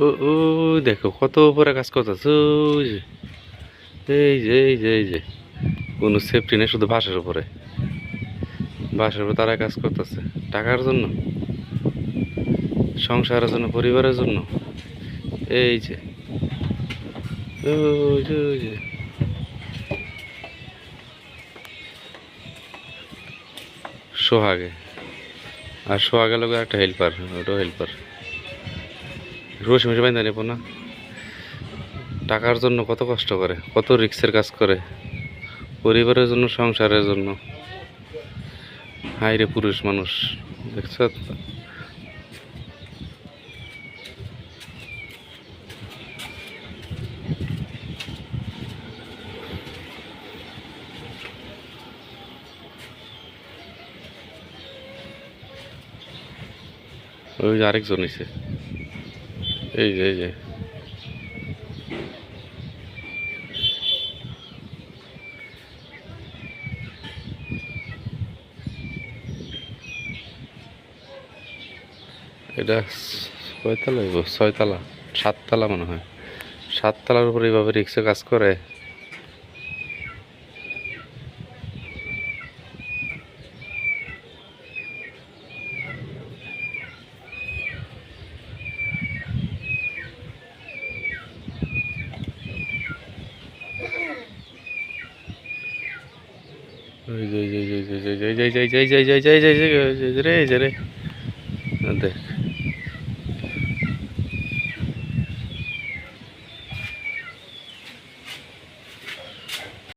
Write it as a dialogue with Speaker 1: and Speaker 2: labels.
Speaker 1: ও ও দেখো কত উপরে কাজ করতেছে। ওই যে এই যে কোনো সেফটি নেই, শুধু বাঁশের উপরে, বাঁশের উপরে তারা কাজ করতেছে টাকার জন্য, সংসারের জন্য, পরিবারের জন্য। এই যে ওই যে সোহাগে, আর সোহাগের লোক একটা হেল্পার, ওটাও হেল্পার। রশি মশি বাইন্দা নেবো না, টাকার জন্য কত কষ্ট করে, কত রিক্সের কাজ করে, পরিবারের জন্য, সংসারের জন্য। হাই রে পুরুষ মানুষ, দেখছ? ওই যে আরেকজন এসে, এই যে এটা কয়তলা হইব? 6 তলা, 7 তলা মনে হয়। 7 তলার উপরে এইভাবে রিক্সে কাজ করে। ওই যে রে রে